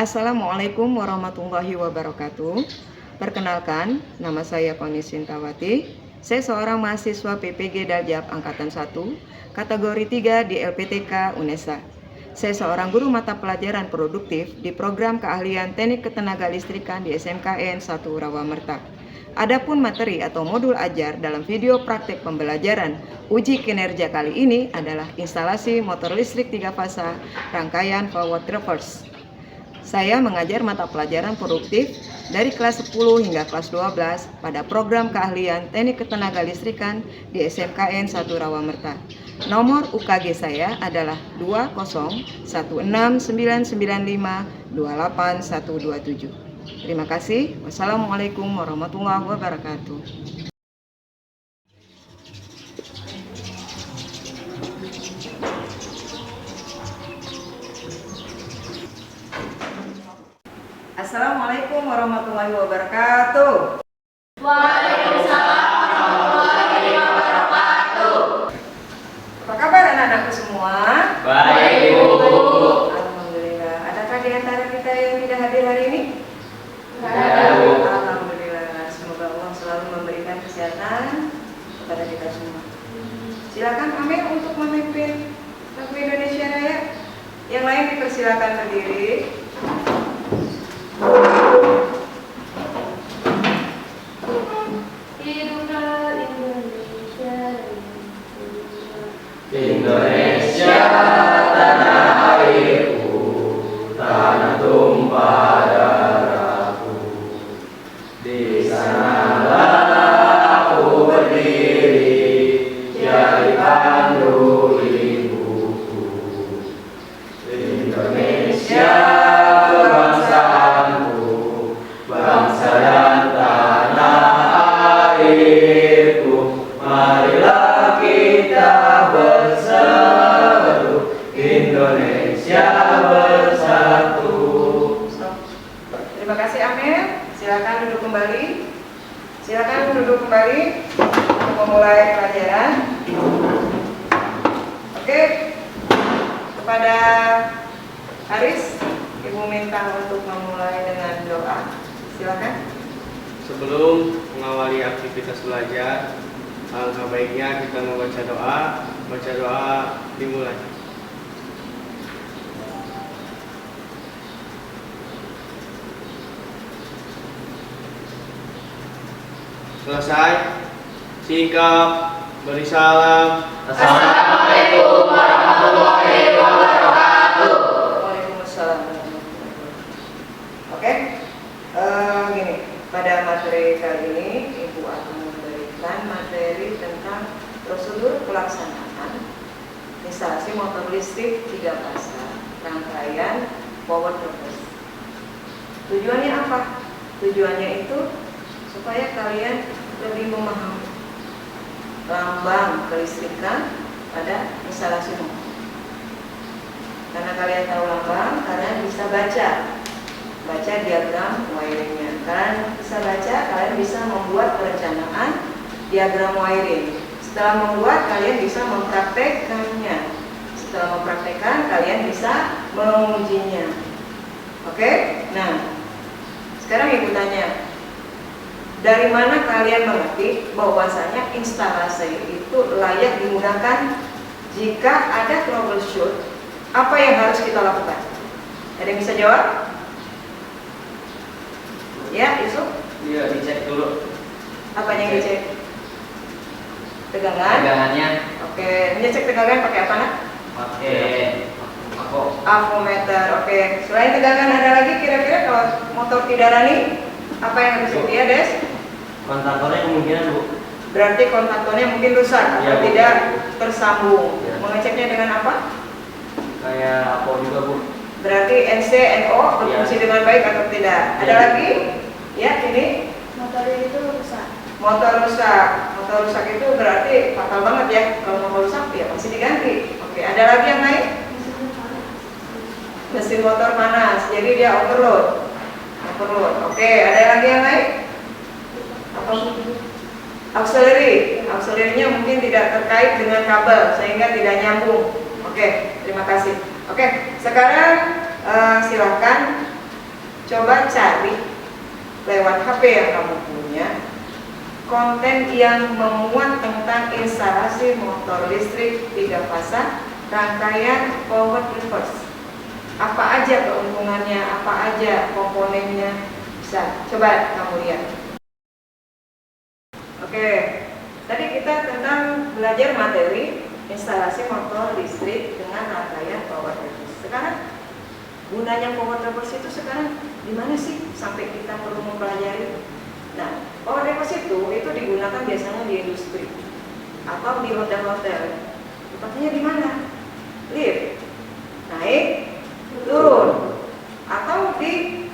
Assalamualaikum warahmatullahi wabarakatuh. Perkenalkan, nama saya Koni Sintawati. Saya seorang mahasiswa PPG Daljab Angkatan 1, kategori 3 di LPTK UNESA. Saya seorang guru mata pelajaran produktif di program keahlian Teknik Ketenagalistrikan di SMKN 1 Rawamerta. Adapun materi atau modul ajar dalam video praktek pembelajaran uji kinerja kali ini adalah instalasi motor listrik 3 fasa rangkaian forward reverse. Saya mengajar mata pelajaran produktif dari kelas 10 hingga kelas 12 pada program keahlian Teknik Ketenagalistrikan di SMKN 1 Rawamerta. Nomor UKG saya adalah 20169952827. Terima kasih. Wassalamualaikum warahmatullahi wabarakatuh. Assalamualaikum warahmatullahi wabarakatuh. Waalaikumsalam warahmatullahi wabarakatuh. Apa kabar anak-anakku semua? Baik, Bu. Alhamdulillah. Adakah di antara kita yang tidak hadir hari ini? Ada, Bu. Alhamdulillah. Semoga Allah selalu memberikan kesehatan kepada kita semua. Silakan Amir untuk memimpin lagu Indonesia Raya. Yang lain dipersilakan berdiri. Hiduplah Indonesia. Indonesia tanah airku, tanah tumpah darahku. Di sanalah aku berdiri, jadi pandu ibuku. Indonesia kebangsaanku, bangsa dan tanah airku. Marilah kita bersatu, Indonesia bersatu. Terima kasih Amir. Silakan duduk kembali. Silakan duduk kembali untuk memulai pelajaran. Oke. Kepada Haris, Ibu minta untuk memulai dengan doa. Silakan. Sebelum mengawali aktivitas belajar, alangkah baiknya kita membaca doa. Baca doa dimulai. Selesai. Sikap, beri salam. Assalamualaikum warahmatullahi wabarakatuh. Waalaikumsalam. Oke. Gini, pada materi kali ini Ibu akan memberikan materi tentang prosedur pelaksanaan instalasi motor listrik 3 fasa rangkaian power reverse. Tujuannya apa? Tujuannya itu supaya kalian lebih memahami lambang kelistrikan pada instalasi motor. Karena kalian tahu lambang, kalian bisa baca diagram wiringnya. Kalian bisa baca, kalian bisa membuat perencanaan diagram wiring. Setelah membuat, kalian bisa mempraktekkannya. Setelah mempraktekkan, kalian bisa mengujinya. Oke? Nah, sekarang Ibu tanya, dari mana kalian mengerti bahwasanya instalasi itu layak digunakan jika ada troubleshoot? Apa yang harus kita lakukan? Ada yang bisa jawab? Ya, Yusuf? Iya, dicek dulu Apa yang dicek? Tegangan? tegangannya, Oke, ngecek tegangan pakai apa nak? pakai apa? Avometer. Oke, selain tegangan ada lagi kira-kira kalau motor tidak running apa yang harus dia Des? Kontaktornya kemungkinan, Bu. Berarti kontaktornya mungkin rusak atau Iya, Bu. tidak tersambung. Iya. Mengeceknya dengan apa? Kayak apa juga, Bu? Berarti NC, NO berfungsi Iya. dengan baik atau tidak? Ada Iya. lagi? Ya, ini Motor itu rusak. motor rusak. Motor rusak itu berarti fatal banget ya. Kalau motor rusak ya pasti diganti. Oke, ada lagi yang lain? Mesin motor panas, jadi dia overload. Oke, ada lagi yang lain? Apa? Auxiliary-nya mungkin tidak terkait dengan kabel sehingga tidak nyambung. Oke, terima kasih. Oke, sekarang silakan Coba cari lewat HP yang kamu punya konten yang memuat tentang instalasi motor listrik 3 fasa rangkaian power reverse. Apa aja keuntungannya, apa aja komponennya, bisa coba kamu lihat. Oke, tadi kita tentang belajar materi instalasi motor listrik dengan rangkaian power reverse. Sekarang gunanya power reverse itu sekarang di mana sih sampai kita perlu mempelajari? Nah, power reverse itu digunakan biasanya di industri atau di hotel-hotel. Tempatnya di mana? Lift, naik, turun, atau di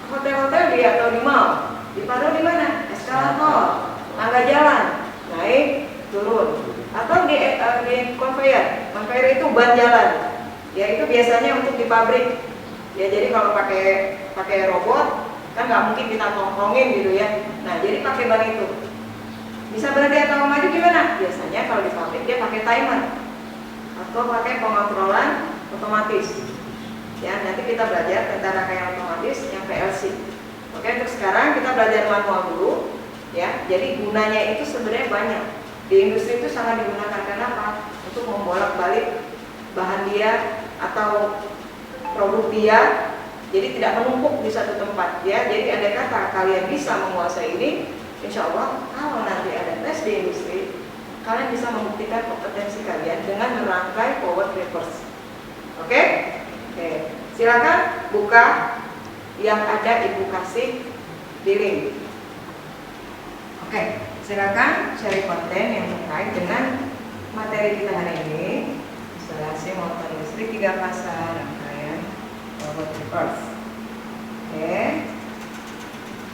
hotel-hotel atau di mall. Ditaruh di mana? Eskalator, tangga jalan, naik, turun, atau di conveyor. Conveyor itu ban jalan. Ya itu biasanya untuk di pabrik. Ya jadi kalau pakai robot kan nggak mungkin kita tongkrongin gitu ya. Nah jadi pakai ban itu. Bisa berhenti atau maju gimana? Biasanya kalau di pabrik dia pakai timer atau pakai pengontrolan otomatis. Ya nanti kita belajar tentang rangkaian otomatis yang PLC. Oke untuk sekarang kita belajar manual dulu. Ya jadi gunanya itu sebenarnya banyak. Di industri itu sangat digunakan. Kenapa? Untuk membolak-balik bahan dia atau produk dia, jadi tidak menumpuk di satu tempat ya. Jadi andai kata kalian bisa menguasai ini, insya Allah kalau nanti ada tes di industri, kalian bisa membuktikan kompetensi kalian dengan merangkai power reverse. Oke? Oke. Silakan buka yang ada ibu kasih di link. Oke, silakan cari konten yang terkait dengan materi kita hari ini. Instalasi motor listrik 3 fasa rangkaian power reverse. Oke,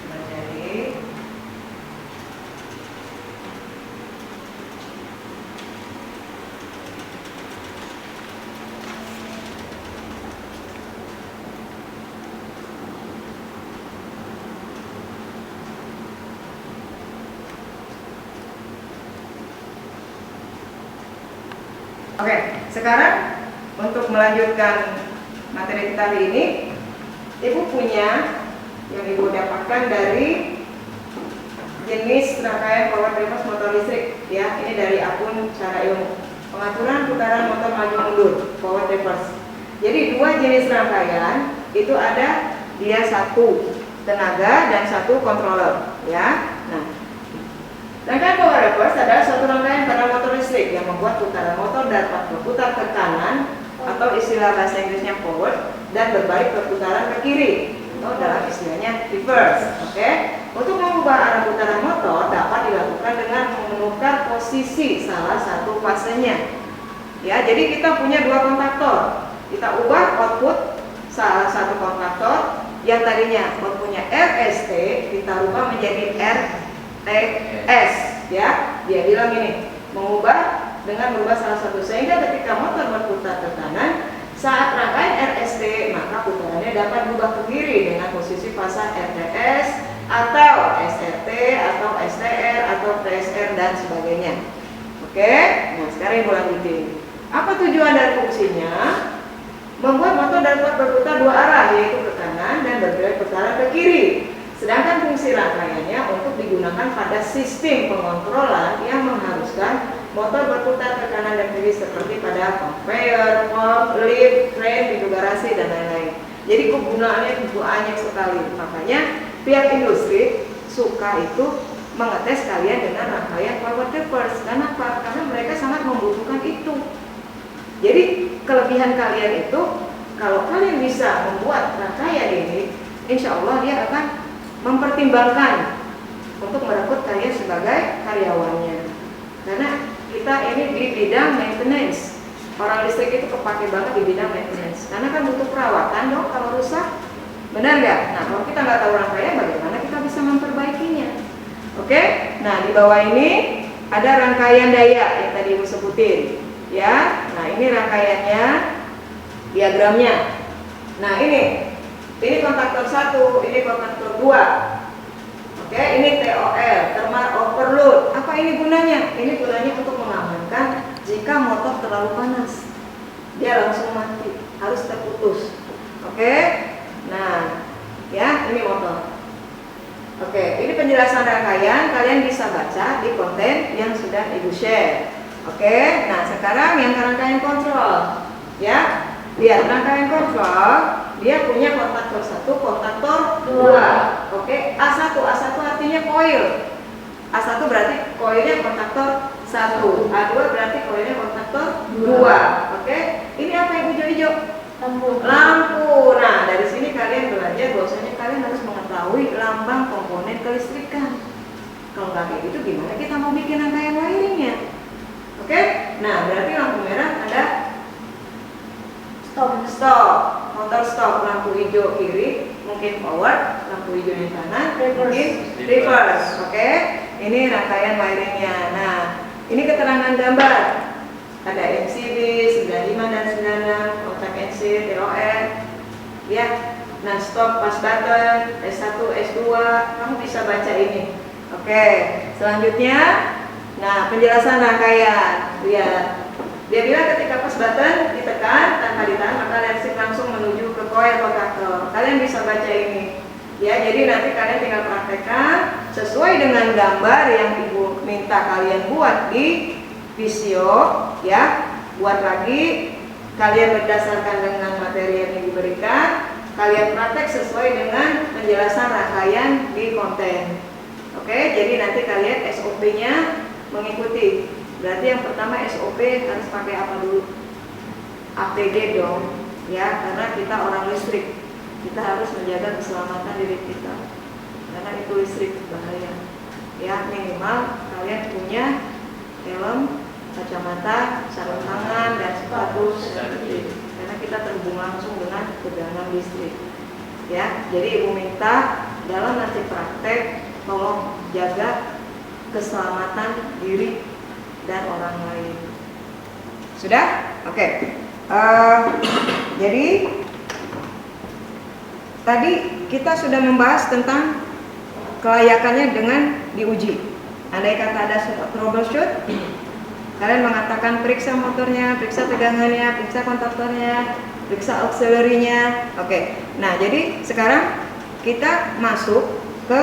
kita cari. Oke, sekarang untuk melanjutkan materi kita hari ini, Ibu punya yang Ibu dapatkan dari jenis rangkaian power reverse motor listrik ya. Ini dari akun Cara Ilmu. Pengaturan putaran motor maju mundur power reverse. Jadi 2 jenis rangkaian itu ada dia 1 tenaga dan 1 controller ya. Nah, rangkaian power reverse adalah suatu rangkaian pada motor listrik yang membuat putaran motor dapat berputar ke kanan atau istilah bahasa Inggrisnya forward dan berbalik perputaran ke kiri atau dalam istilahnya reverse. Oke. Untuk mengubah arah putaran motor dapat dilakukan dengan memutar posisi salah satu fasenya. Ya, jadi kita punya 2 kontaktor. Kita ubah output salah satu kontaktor yang tadinya outputnya RST kita ubah menjadi RTS ya. Dia bilang ini mengubah dengan merubah salah satu sehingga ketika motor berputar ke kanan saat rangkaian RST maka putarannya dapat berubah ke kiri dengan posisi fasa RTS atau SRT atau STR atau TSR dan sebagainya. Oke, nah sekarang Ibu lanjutin. Apa tujuan dan fungsinya? Membuat motor dapat berputar 2 arah yaitu ke kanan dan berbelok putaran ke kiri. Sedangkan fungsi rangkaiannya untuk digunakan pada sistem pengontrolan yang mengharuskan motor berputar ke kanan dan kiri seperti pada conveyor, pump, lift, crane, pintu garasi dan lain-lain. Jadi kegunaannya banyak sekali. Makanya pihak industri suka itu mengetes kalian dengan rangkaian power reverse. Kenapa? Karena mereka sangat membutuhkan itu. Jadi kelebihan kalian itu kalau kalian bisa membuat rangkaian ini, insya Allah dia akan mempertimbangkan untuk merekrut kalian sebagai karyawannya. Karena kita ini di bidang maintenance. Orang listrik itu kepake banget di bidang maintenance. Karena kan butuh perawatan dong kalau rusak. Benar nggak? Nah kalau kita nggak tahu rangkaian, bagaimana kita bisa memperbaikinya? Oke? Nah di bawah ini ada rangkaian daya yang tadi Ibu sebutin. Ya, nah ini rangkaiannya, diagramnya. Nah ini kontaktor 1, ini kontaktor 2. Oke, ini TOL, thermal overload. Apa ini gunanya? Ini gunanya untuk mengamankan jika motor terlalu panas, dia langsung mati, harus terputus. Oke, dan Ibu share. Oke, nah sekarang yang rangkaian kontrol, ya. Lihat rangkaian kontrol, dia punya kontaktor 1, kontaktor 2. Oke, A1 artinya koil. A1 berarti koilnya kontaktor 1, A2 berarti koilnya kontaktor 2. Oke, ini apa yang hijau-hijau? Lampu. Nah, dari sini kalian belajar bahwasanya kalian harus mengetahui lambang komponen kelistrikan. Kalau nggak kayak gitu, gimana kita mau bikin rangkaian wiringnya? Oke, nah berarti lampu merah ada stop, motor stop, lampu hijau kiri, mungkin forward, lampu hijau yang kanan, mungkin reverse. Oke, ini rangkaian wiringnya. Nah, ini keterangan gambar. Ada MCB 95 dan 96, kontak NC, TON, ya. Nah, stop, pas button, S1, S2, kamu bisa baca ini. Oke, selanjutnya, nah penjelasan rangkaian. Lihat. Dia bilang ketika push button ditekan tanpa ditahan maka listrik langsung menuju ke coil kontaktor. Kalian bisa baca ini. Ya, jadi nanti kalian tinggal praktekkan sesuai dengan gambar yang Ibu minta kalian buat di visio, ya. Buat lagi, kalian berdasarkan dengan materi yang Ibu berikan, kalian praktek sesuai dengan penjelasan rangkaian di konten. Oke, jadi nanti kalian SOP-nya mengikuti. Berarti yang pertama SOP harus pakai apa dulu? APD dong, ya, karena kita orang listrik. Kita harus menjaga keselamatan diri kita. Karena itu listrik bahaya. Ya, minimal kalian punya helm, kacamata, sarung tangan, dan sepatu safety. Karena kita terhubung langsung dengan tegangan listrik. Ya, jadi Ibu minta dalam nanti praktek tolong jaga keselamatan diri dan orang lain. Sudah? Oke. Jadi tadi kita sudah membahas tentang kelayakannya dengan diuji. Andai kata ada troubleshoot, kalian mengatakan periksa motornya, periksa tegangannya, periksa kontaktornya, periksa auxiliary-nya. Oke. Nah, jadi sekarang kita masuk ke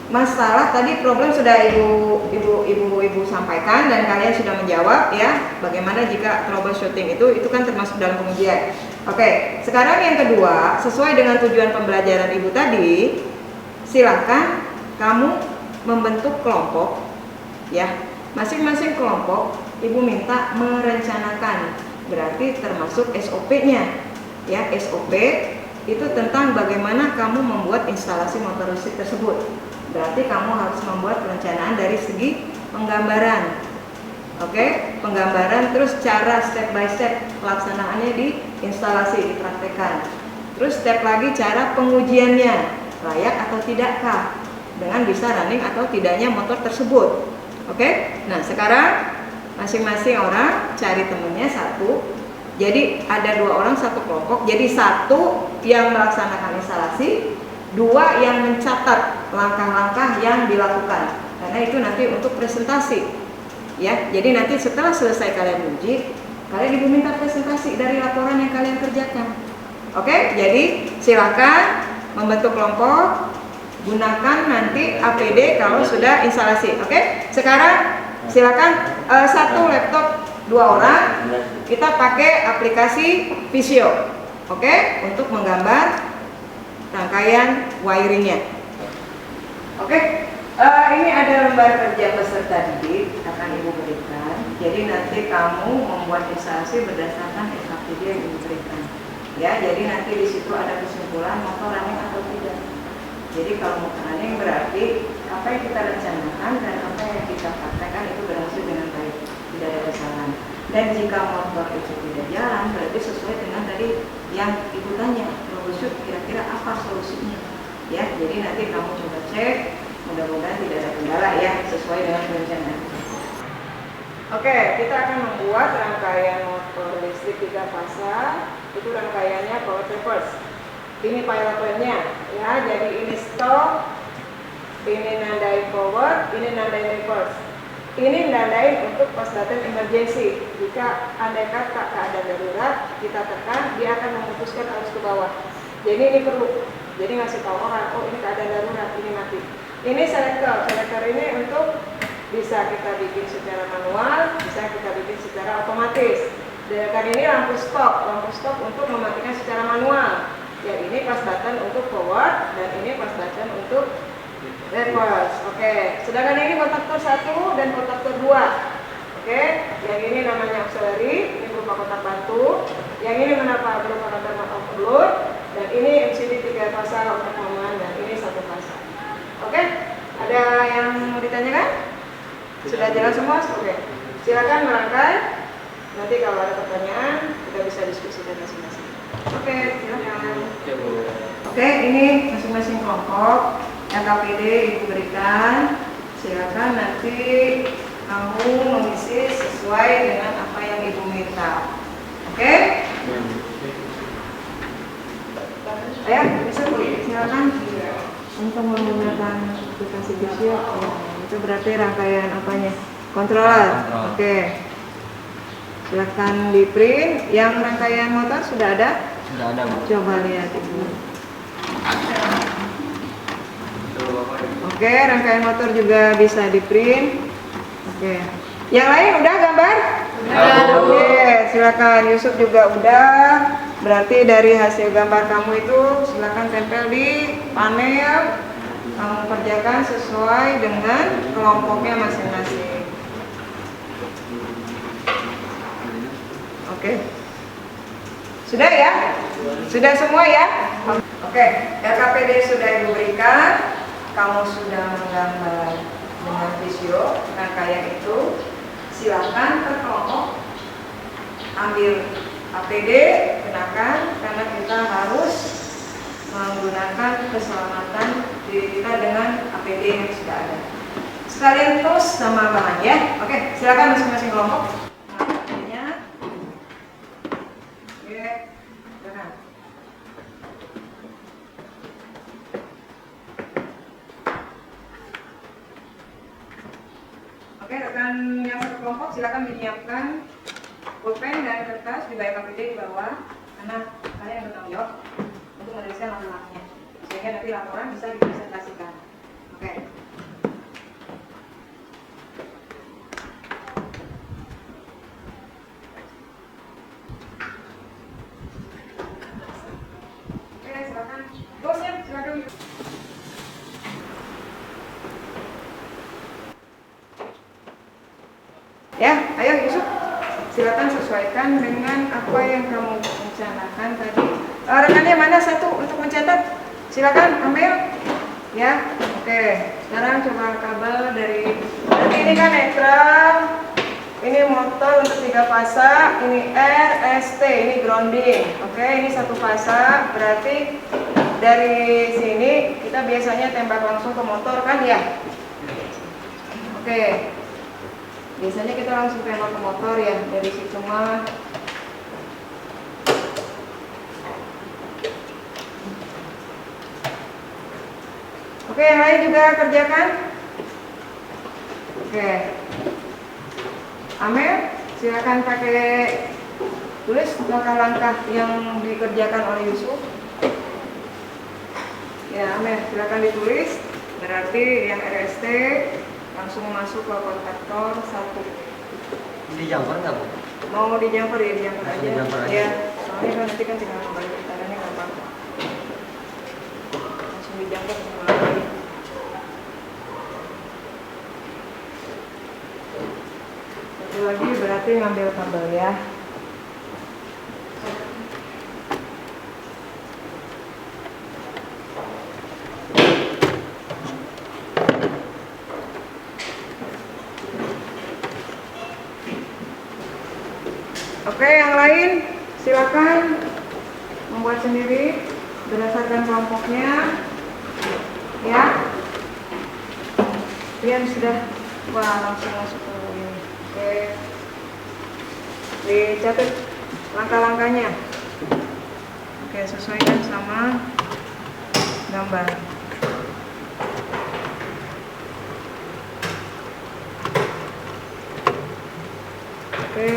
masalah. Tadi problem sudah ibu sampaikan dan kalian sudah menjawab, ya. Bagaimana jika troubleshooting itu kan termasuk dalam pengujian. Oke, sekarang yang kedua, sesuai dengan tujuan pembelajaran Ibu tadi, silakan kamu membentuk kelompok, ya. Masing-masing kelompok Ibu minta merencanakan, berarti termasuk SOP-nya. Ya, SOP itu tentang bagaimana kamu membuat instalasi motor listrik tersebut. Berarti kamu harus membuat perencanaan dari segi penggambaran. Oke, penggambaran, terus cara step by step pelaksanaannya di instalasi, dipraktekkan. Terus step lagi cara pengujiannya, layak atau tidakkah, dengan bisa running atau tidaknya motor tersebut. Oke, nah sekarang masing-masing orang cari temennya satu. Jadi ada 2 orang satu kelompok. Jadi 1 yang melaksanakan instalasi, 2 yang mencatat langkah-langkah yang dilakukan. Karena itu nanti untuk presentasi, ya. Jadi nanti setelah selesai kalian uji, kalian Ibu minta presentasi dari laporan yang kalian kerjakan. Oke, jadi silakan membentuk kelompok, gunakan nanti APD kalau sudah instalasi. Oke, sekarang silakan 1 laptop 2 orang, kita pakai aplikasi Visio, oke, untuk menggambar rangkaian wiringnya. Oke, ini ada lembar kerja peserta didik akan Ibu berikan. Jadi nanti kamu membuat instalasi berdasarkan SAPD yang Ibu berikan. Ya, jadi nanti di situ ada kesimpulan motor running atau tidak. Jadi kalau motor running berarti apa yang kita rencanakan dan apa yang kita praktekkan itu berhasil dengan baik, tidak ada kesalahan. Dan jika motor itu tidak jalan, berarti sesuai dengan tadi yang Ibu tanya, troubleshoot kira-kira apa solusinya. Ya, jadi nanti kamu coba cek, mudah-mudahan tidak ada kendala, ya, sesuai dengan perencanaan. Oke, kita akan membuat rangkaian motor listrik 3 fasa. Itu rangkaiannya power reverse. Ini pilot plan-nya, ya. Jadi ini stop, ini nandain forward, ini nandain reverse. Ini nandain untuk push button emergency. Jika andai kata keadaan darurat, kita tekan, dia akan memutuskan arus ke bawah. Jadi ini perlu. Jadi ngasih tahu orang, oh ini keadaan darurat, ini mati. Ini selektor. Selektor ini untuk Bisa kita bikin secara manual, bisa kita bikin secara otomatis. Dan ini lampu stop untuk mematikan secara manual. Yang ini pas button untuk forward dan ini pas button untuk reverse. Oke, sedangkan ini kontaktor 1 dan kontaktor 2. Oke, yang ini namanya auxiliary, ini berupa kontak bantu. Yang ini berupa kontak overload dan ini MCB 3 fasa untuk pengulangan dan ini 1 fasa. Oke, ada yang mau ditanyakan? Sudah jelas semua? Oke, silakan merangkai. Nanti kalau ada pertanyaan kita bisa diskusikan masing-masing. Oke, silakan. Oke, ini masing-masing kelompok LKPD Ibu berikan. Silakan nanti kamu mengisi sesuai dengan apa yang Ibu minta. Oke? Ayo, bisa Bu, silakan. Untuk menggunakan aplikasi Visio, itu berarti rangkaian apanya? Controller. Oke. Silakan di print. Yang rangkaian motor sudah ada? Sudah ada, Bu. Coba lihat Ibu. Oke, rangkaian motor juga bisa di print. Oke. Yang lain udah gambar? Udah. Oke, silakan. Yusuf juga udah. Berarti dari hasil gambar kamu itu silakan tempel di panel. Kamu kerjakan sesuai dengan kelompoknya masing-masing. Oke. Sudah ya? Sudah semua ya? Oke, LKPD sudah Ibu berikan. Kamu sudah menggambar dengan Visio rangkaian itu. Silakan per kelompok ambil APD, kenakan karena kita harus menggunakan keselamatan diri kita dengan APD yang sudah ada. Sekalian terus sama bahan ya. Oke, silakan masing-masing kelompok. APD-nya. Oke, silakan. Oke, rekan yang satu kelompok silakan menyiapkan pulpen dan kertas di bawah KPD di bawah, karena kalian bertanggung jawab untuk menuliskan langkah-langkahnya, sehingga nanti laporan bisa dipresentasikan. Oke. Oke, silakan. Bosnya, silakan. Ya, ayo Yusuf, silakan sesuaikan dengan apa yang kamu rencanakan tadi. Rekannya mana satu untuk mencatat? Silakan ambil. Ya, oke. Sekarang coba kabel dari. Berarti ini kan netral, ini motor untuk 3 fasa, ini RST, ini grounding. Oke, ini 1 fasa. Berarti dari sini kita biasanya tembak langsung ke motor kan ya? Oke. Biasanya kita langsung tembak ke motor ya, dari situ mah. Oke, yang lain juga kerjakan. Oke. Amel, silakan pakai tulis langkah-langkah yang dikerjakan oleh Yusuf. Ya, Amel, silakan ditulis. Berarti yang RST langsung masuk ke kontaktor 1. Di jumper nggak, Bu? Mau di jumper ya, di jumper aja. Di jumper aja. Ya, soalnya kan nanti kan tinggal kembali putarannya gampang. Langsung di jumper semua lagi. Satu lagi berarti ngambil kabel ya. Oke, yang lain silakan membuat sendiri berdasarkan kelompoknya. Ya. Rian sudah, wah langsung masuk ke ini. Oke. Dicatat langkah-langkahnya. Oke, sesuaikan sama gambar. Oke.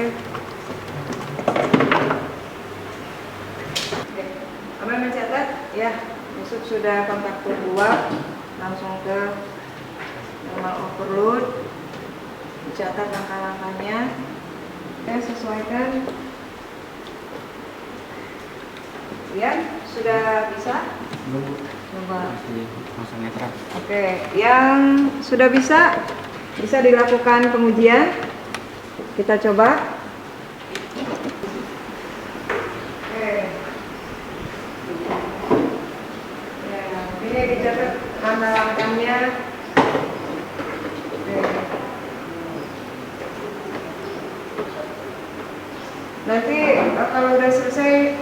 Kamu mencatat ya, Yusuf sudah kontaktor 2 langsung ke normal overload. dicatat langkah-langkahnya. Oke, sesuaikan. Ya, sudah bisa? Belum Bu. Coba. Masih pasang netral. Oke, yang sudah bisa dilakukan pengujian. Kita coba. Oke. Ya, ini dicatat langkah-langkahnya. Oke. Nanti kalau udah selesai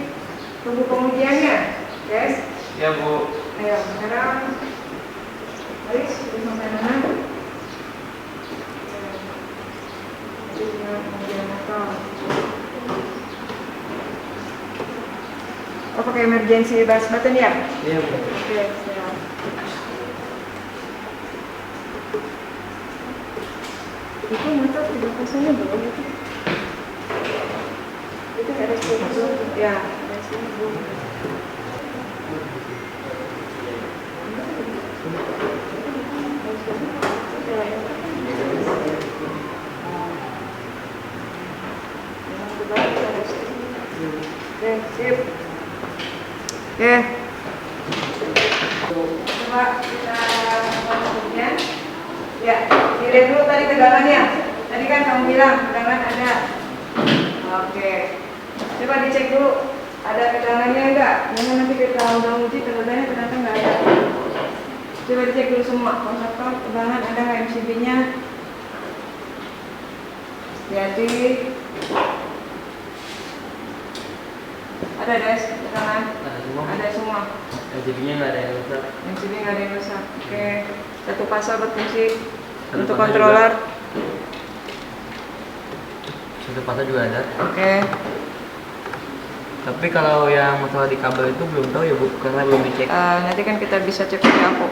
tunggu pengujiannya, guys. Ya Bu. Ayo, sekarang Aris, sudah sampai mana? Pengujian motor. Oh, pakai emergency bus button ya? Iya Bu. Oke, siap. Itu motor 30%-nya belum itu? Itu ada 10%. Ya, ada 10%. Oke, sip. Oke. Coba kita kemudian. Ya, dilihat dulu tadi tegangannya. Tadi kan kamu bilang tegangan ada. Oke. Coba dicek dulu ada tegangannya enggak. Jangan nanti kita udah uji tegangannya ternyata enggak ada. Coba dicek dulu semua konseptor tegangan ada nggak MCB-nya. Jadi ada des tegangan. Ada semua. MCB-nya nggak ada yang rusak. MCB nggak ada yang rusak. Oke. Satu pasal berfungsi Satu untuk pasal controller. Satu pasang juga ada. Oke. Tapi kalau yang masalah di kabel itu belum tahu ya Bu, karena belum dicek. Nanti kan kita bisa cek pakai aku.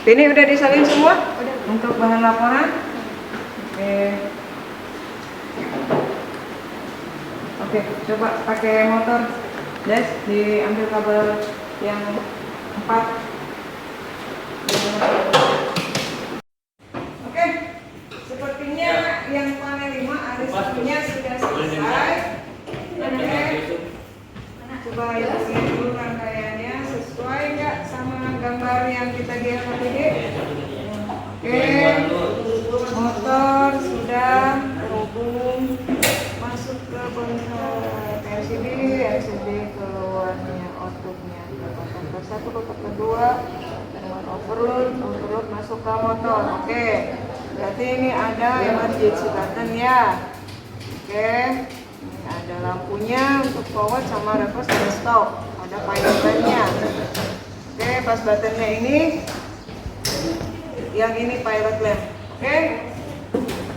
Ini udah disalin semua? Udah. Untuk bahan laporan? Oke. Oke, coba pakai motor. Des, diambil kabel yang 4. Oke, sepertinya yang panel 5 Aris punya sudah selesai. Oke. Coba ya, lihat dulu rangkaiannya sesuai nggak sama gambar yang kita lihat tadi? Oke, motor sudah terhubung masuk ke konsol LCD, LCD keluarnya outputnya ke kotak ke-1 ke kotak kedua dengan overload masuk ke motor. Oke, berarti ini ada emergency button ya. Oke, ini ada lampunya untuk forward sama reverse dan stop. Ada pilot lamp-nya. Oke, pas buttonnya ini, yang ini pilot lamp. Oke,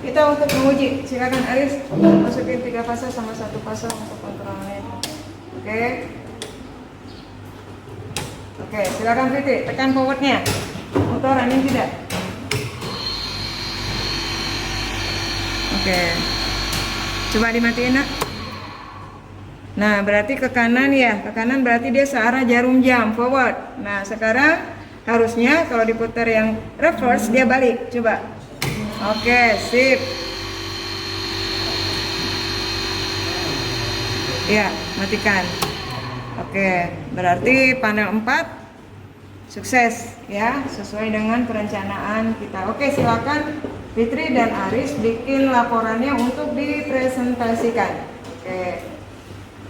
kita untuk menguji. Silakan Aris masukin 3 fase sama 1 fase untuk kontrolnya. Oke. Oke, silakan Fitri tekan forwardnya. Motor running tidak? Oke. Coba dimatiin nak. Nah, berarti ke kanan ya. Ke kanan berarti dia searah jarum jam forward. Nah, sekarang harusnya kalau diputar yang reverse dia balik. Coba. Oke, sip. Ya, matikan. Oke, berarti panel 4 sukses ya, sesuai dengan perencanaan kita. Oke, silakan Fitri dan Aris bikin laporannya untuk dipresentasikan. Oke.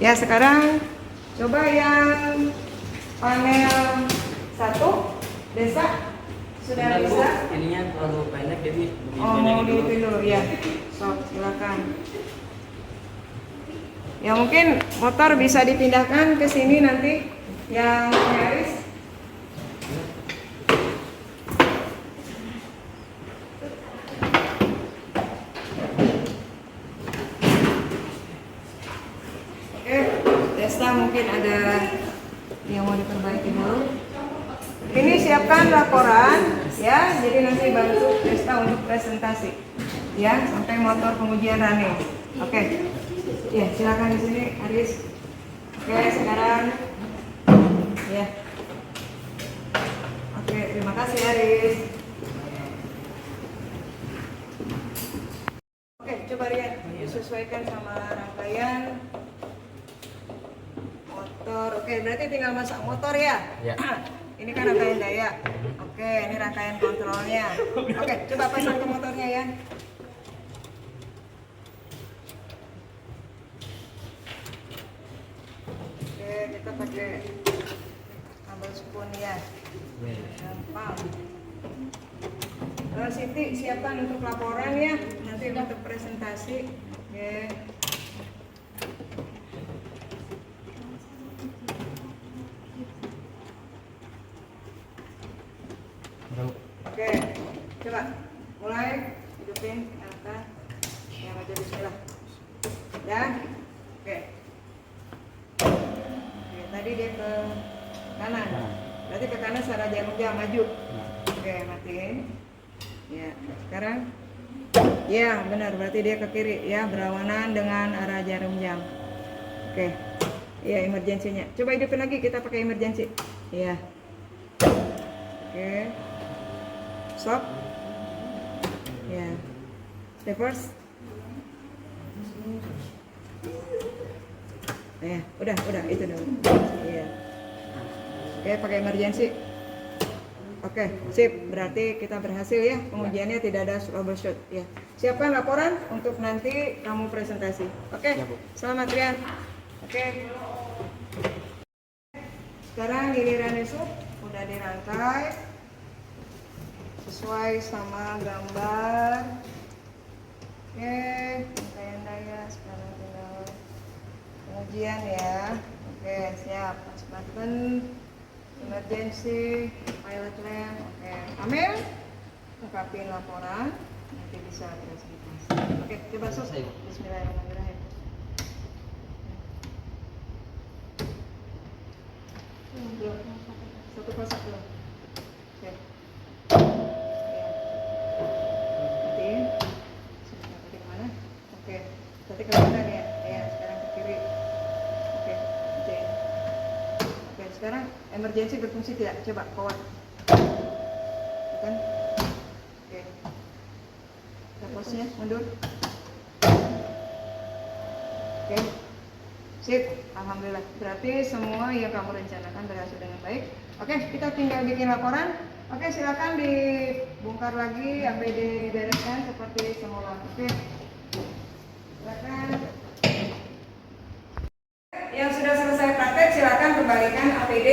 Ya, sekarang coba yang panel 1 desa sudah bisa. Ininya terlalu pendek jadi Oh, mau diitin dulu ya. So, silakan. Ya mungkin motor bisa dipindahkan ke sini nanti yang Aris. Oke, Desta mungkin ada yang mau diperbaiki dulu. Ini siapkan laporan ya, jadi nanti bantu Desta untuk presentasi ya sampai motor pengujian running. Oke. Ya, silakan di sini Aris. Oke, sekarang ya. Oke, terima kasih Aris. coba lihat disesuaikan sama rangkaian motor. Oke, berarti tinggal masuk motor ya? Ya. Ini kan rangkaian daya. Oke, ini rangkaian kontrolnya. Oke, coba pasang ke motornya ya. Oke, kita pakai kabel spoon ya. Gampang. Siti siapkan untuk laporan ya. Nanti untuk presentasi. Oke. Oke, coba mulai hidupin atas. Ya, maju bismillah. Ya, oke. Oke, tadi dia ke kanan. Berarti ke kanan secara jarum jam maju. Oke, matiin. Ya, sekarang. Ya, benar. Berarti dia ke kiri. Ya, berlawanan dengan arah jarum jam. Oke. Ya, emergensinya. Coba hidupin lagi. Kita pakai emergensi. Ya. Oke. Stop. Ya. Reverse. Ya, udah itu dong. Iya. Oke, pakai emergency. Oke, sip. Berarti kita berhasil ya. Pengujiannya tidak ada troubleshoot. Ya. Siapkan laporan untuk nanti kamu presentasi. Oke. Selamat Rian. Oke. Sekarang giliran Yusuf udah dirangkai sesuai sama gambar. Oke, rangkaian daya sekarang tinggal pengujian ya. Oke, siap. Pas button, emergency, pilot lamp. Oke, Amel, lengkapin laporan. Nanti bisa presentasi. Oke, coba selesai. Bismillahirrahmanirrahim. Satu kosak dulu. Oke. Matiin. Tadi kemana? Oke. Tadi ke kanan ya. Ya, sekarang ke kiri. Oke. Matiin. Oke, sekarang emergency berfungsi tidak? Coba forward. Bukan? Oke. Pause-nya mundur. Oke. Sip, alhamdulillah. Berarti semua yang kamu rencanakan berhasil dengan baik. Oke, kita tinggal bikin laporan. Oke, silakan dibongkar lagi, APD dibereskan seperti semula. Oke, silakan. Yang sudah selesai praktek, silakan kembalikan APD,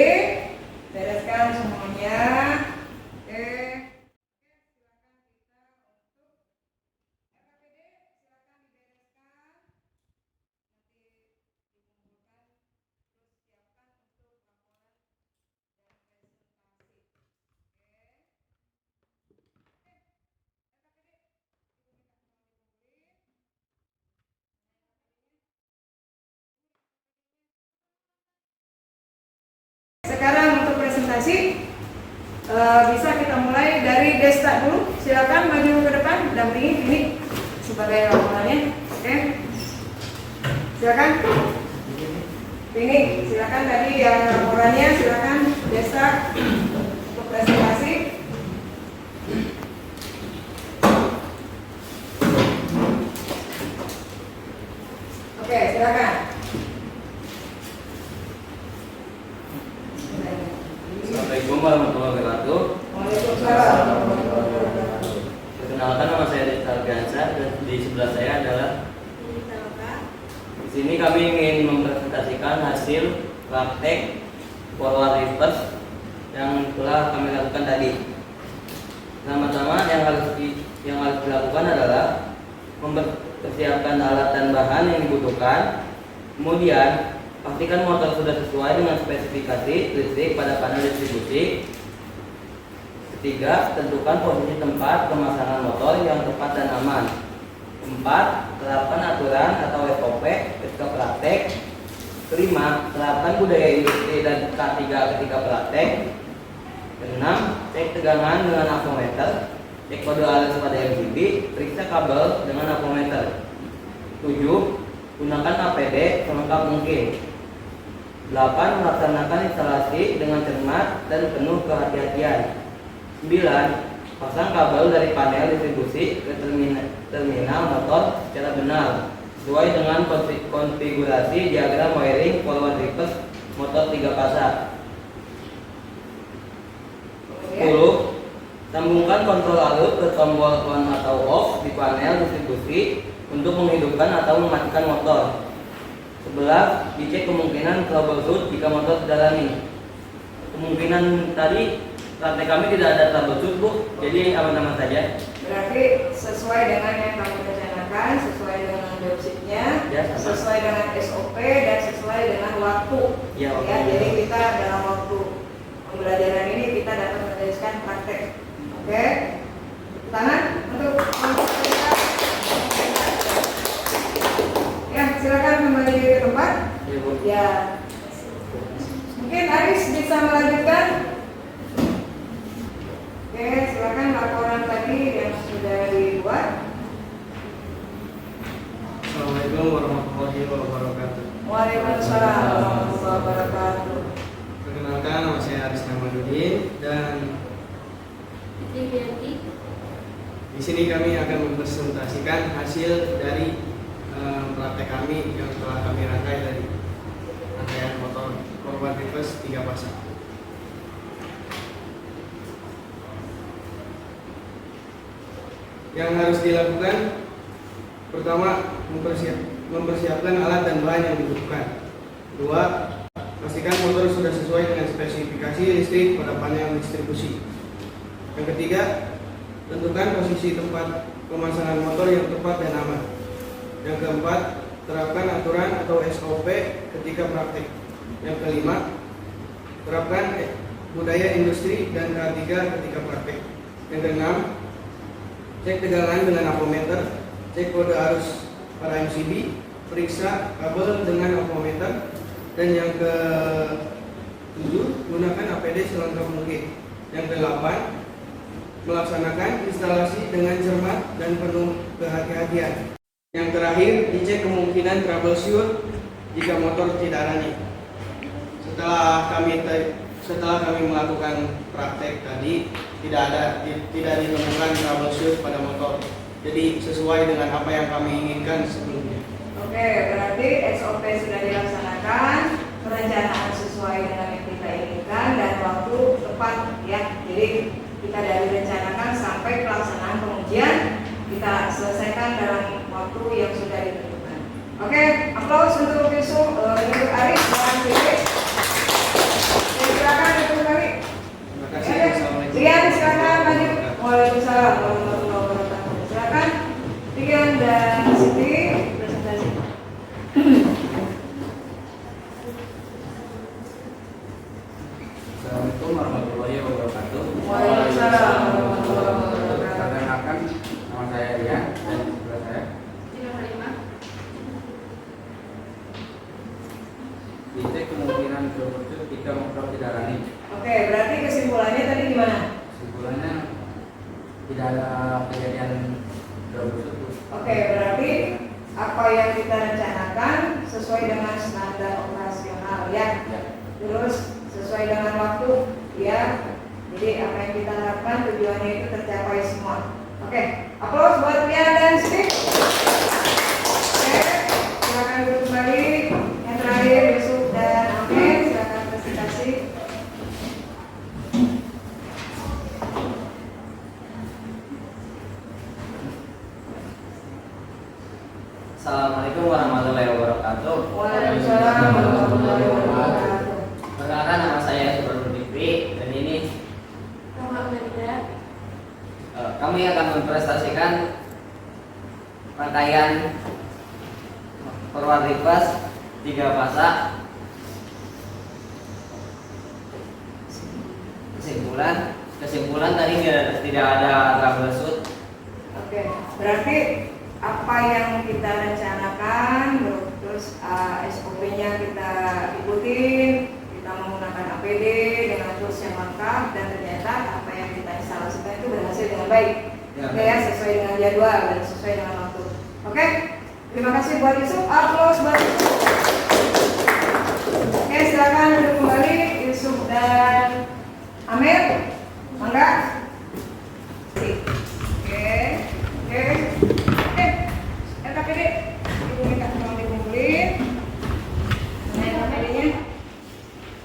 bereskan semuanya. Oke. Sekarang untuk presentasi bisa kita mulai dari Desta dulu. Silakan maju ke depan, dampingi ini sebagai laporannya. Oke, silakan. Ini silakan tadi yang laporannya, silakan Desta untuk presentasi. Oke, silakan. Assalamualaikum warahmatullahi wabarakatuh. Waalaikumsalam. Perkenalkan, nama saya Desta Alfiansyah dan di sebelah saya adalah. Di sini kami ingin mempresentasikan hasil praktek forward reverse yang telah kami lakukan tadi. Pertama-tama yang harus dilakukan adalah mempersiapkan alat dan bahan yang dibutuhkan. Kemudian pastikan motor sudah sesuai dengan spesifikasi listrik pada panel distribusi. Ketiga, tentukan posisi tempat pemasangan motor yang tepat dan aman. 4. Terapkan aturan atau SOP ketika praktek. 5. Terapkan budaya industri dan K3 ketika praktek. 6. Cek tegangan dengan avometer. Cek kode alat pada MCB. Periksa kabel dengan avometer. 7. Gunakan APD selengkap mungkin. 8. Melaksanakan instalasi dengan cermat dan penuh kehati-hatian. 9. Pasang kabel dari panel distribusi ke terminal motor secara benar sesuai dengan konfigurasi diagram wiring forward reverse motor 3 pasang. 10. Sambungkan kontrol arus ke tombol on atau off di panel distribusi untuk menghidupkan atau mematikan motor. 11. Dicek kemungkinan troubleshoot jika motor tidak running. Kemungkinan tadi praktek kami tidak ada troubleshoot, Bu, jadi aman-aman saja. Berarti sesuai dengan yang kamu rencanakan, sesuai dengan dosisnya, Ya, sama. sesuai dengan SOP dan sesuai dengan waktu. Ya, oke. Jadi kita dalam waktu pembelajaran ini kita dapat menuliskan praktek. Oke, tangan untuk kita. Ya, silakan kembali ke tempat. Ya, Bu. Ya, mungkin Aris bisa melanjutkan. Oke, silakan laporan tadi yang sudah dibuat. Assalamualaikum warahmatullahi wabarakatuh. Waalaikumsalam warahmatullahi wabarakatuh. Perkenalkan, nama saya Aris Namadudin dan di sini kami akan mempresentasikan hasil dari praktek kami yang telah kami rangkai dari rangkaian motor forward reverse 3 pasang. Yang harus dilakukan, pertama mempersiapkan alat dan bahan yang dibutuhkan. 2. Pastikan motor sudah sesuai dengan spesifikasi listrik pada panel distribusi. Yang ketiga, tentukan posisi tempat pemasangan motor yang tepat dan aman. Yang keempat, terapkan aturan atau SOP ketika praktik. Yang kelima, terapkan budaya industri dan K3 ketika praktik. Yang keenam, cek tegangan dengan apometer, cek kode arus pada MCB, periksa kabel dengan apometer, dan yang ke-7, gunakan APD selengkap mungkin. Yang ke-8, melaksanakan instalasi dengan cermat dan penuh kehati-hatian. Yang terakhir, dicek kemungkinan troubleshoot jika motor tidak running. Setelah kami melakukan praktek tadi, tidak ditemukan troubleshoot pada motor. Jadi sesuai dengan apa yang kami inginkan sebelumnya. Oke, berarti SOP sudah dilaksanakan, perencanaan sesuai dengan yang kita inginkan dan waktu tepat ya. Jadi kita dari rencanakan sampai pelaksanaan pengujian kita selesaikan dalam waktu yang sudah ditentukan. Oke, aplaus untuk Yusuf, untuk Aris dan Felix. Silakan untuk kami. Terima kasih. Assalamualaikum. Rian, silakan maju. Waalaikumsalam warahmatullahi wabarakatuh. Silakan Rian dan Siti presentasi. Assalamualaikum warahmatullahi wabarakatuh. Waalaikumsalam warahmatullahi wabarakatuh. Perkenalkan, nama saya Rian dan sebelah saya dicek kemungkinan troubleshoot jika motor tidak running. Oke, berarti kesimpulannya tadi gimana? Kesimpulannya tidak ada kejadian troubleshoot. Oke, berarti apa yang kita rencanakan sesuai dengan standar operasional ya. Ya. Terus sesuai dengan waktu ya. Jadi apa yang kita harapkan tujuannya itu tercapai semua. Oke, aplaus buat Rian dan Steve. Oke, silakan duduk kembali. Yang terakhir Yusuf dan Amin, silakan presentasi. Assalamualaikum warahmatullahi wabarakatuh. Waalaikumsalam warahmatullahi wabarakatuh. Perkenalkan, nama saya Subrahman Fikri dan ini kami akan mempresentasikan rangkaian forward reverse 3 pasang. Kesimpulan tadi tidak ada troubleshoot. Oke, berarti apa yang kita rencanakan, terus SOP-nya kita ikutin, kita menggunakan APD dengan tools yang lengkap dan ternyata apa yang kita instalasikan itu berhasil dengan baik. Ya. Oke ya, sesuai dengan jadwal dan sesuai dengan waktu. Oke, terima kasih buat Yusuf. Aplaus buat Yusuf. Oke, silakan duduk kembali Yusuf dan Amir. Mangga. Oke, LKPD. Ibu minta tolong dikumpulin. Mana LKPD-nya?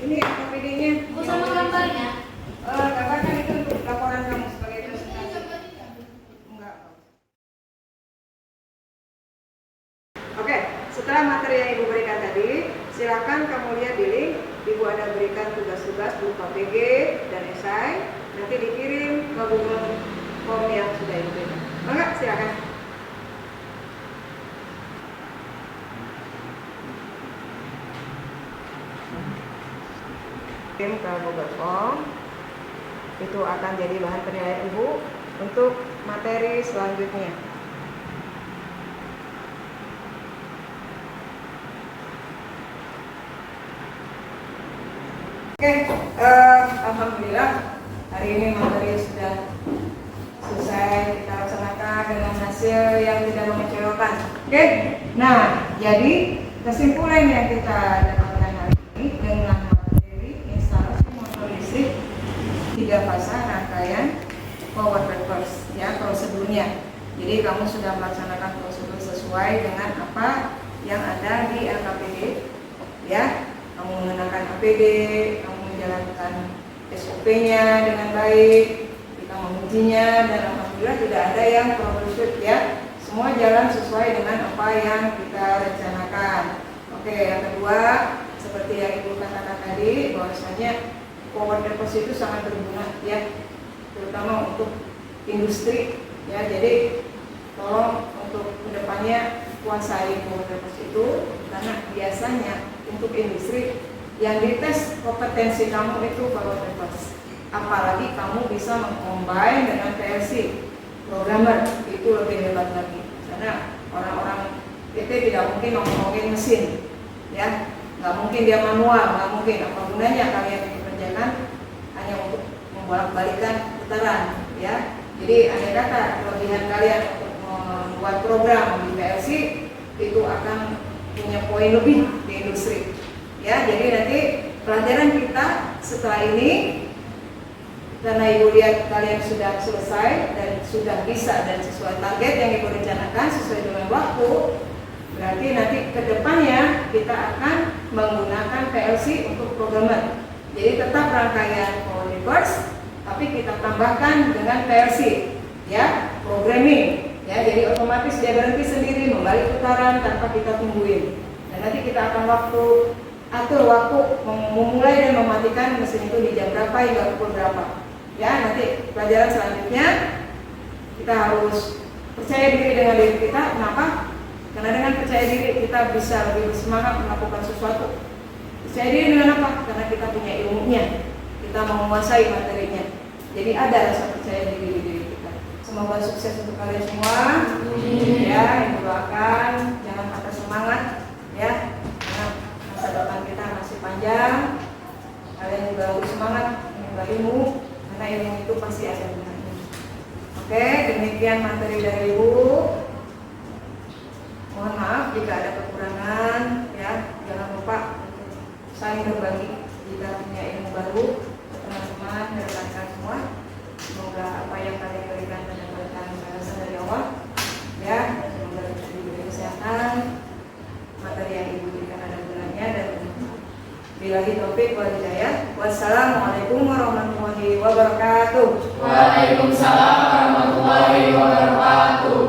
Ini LKPD-nya. Bu sama gambarnya. Gambar kan itu untuk laporan kamu sebagai presentasi. Enggak. Oke, setelah materi yang Ibu berikan tadi, silakan kamu lihat di link. Ibu ada berikan tugas-tugas berupa PG dan esai. Nanti dikirim ke Google Form yang sudah Ibu berikan. Maka silakan. Kirim ke Google Form. Itu akan jadi bahan penilaian Ibu untuk materi selanjutnya. Oke, alhamdulillah hari ini materi sudah selesai kita laksanakan dengan hasil yang tidak mengecewakan. Oke, nah jadi kesimpulan yang kita dapatkan hari ini dengan materi instalasi motor listrik 3 fasa rangkaian power reverse ya prosedurnya. Jadi kamu sudah melaksanakan prosedur sesuai dengan apa yang ada di LKPD ya. Kamu menggunakan APD, kamu menjalankan SOP-nya dengan baik, kita mengujinya dan alhamdulillah tidak ada yang troubleshoot ya. Semua jalan sesuai dengan apa yang kita rencanakan. Oke, yang kedua seperti yang Ibu katakan tadi bahwasanya power reverse itu sangat berguna ya, terutama untuk industri ya. Jadi tolong untuk kedepannya kuasai power reverse itu karena biasanya untuk industri yang dites kompetensi kamu itu power reverse. Apalagi kamu bisa mengcombine dengan PLC programmer, itu lebih hebat lagi. Karena orang-orang PT tidak mungkin ngomongin mesin, ya, nggak mungkin dia manual, nggak mungkin. Apa gunanya kalian dikerjakan hanya untuk membolak-balikan putaran, ya. Jadi andai kata kelebihan kalian untuk membuat program di PLC itu akan punya poin lebih di industri ya. Jadi nanti pelajaran kita setelah ini, karena Ibu lihat kalian sudah selesai dan sudah bisa dan sesuai target yang Ibu rencanakan sesuai dengan waktu, berarti nanti kedepannya kita akan menggunakan PLC untuk programmer. Jadi tetap rangkaian power reverse tapi kita tambahkan dengan PLC ya, programming ya, jadi otomatis dia berhenti sendiri membalik putaran tanpa kita tungguin. Dan nanti kita akan atur waktu memulai dan mematikan mesin itu di jam berapa hingga pukul berapa. Ya, nanti pelajaran selanjutnya kita harus percaya diri dengan diri kita. Kenapa? Karena dengan percaya diri kita bisa lebih bersemangat melakukan sesuatu. Percaya diri dengan apa? Karena kita punya ilmunya, kita menguasai materinya. Jadi ada rasa percaya diri di diri kita. Semoga sukses untuk kalian semua. Ya, yang doakan jangan patah semangat ya, karena masa depan kita masih panjang. Kalian juga harus semangat menimba ilmu, karena ilmu itu pasti ada gunanya. Oke, demikian materi dari Ibu. Mohon maaf jika ada kekurangan ya. Jangan lupa saling berbagi jika punya ilmu baru ke teman-teman dan rekan-rekan semua. Semoga apa yang kalian berikan mendapatkan balasan dari Allah ya, dan semoga kita diberi kesehatan, materi yang Ibu berikan ada gunanya, dan billahi taufik wal hidayah. Wassalamualaikum warahmatullahi wabarakatuh. Waalaikumsalam warahmatullahi wabarakatuh.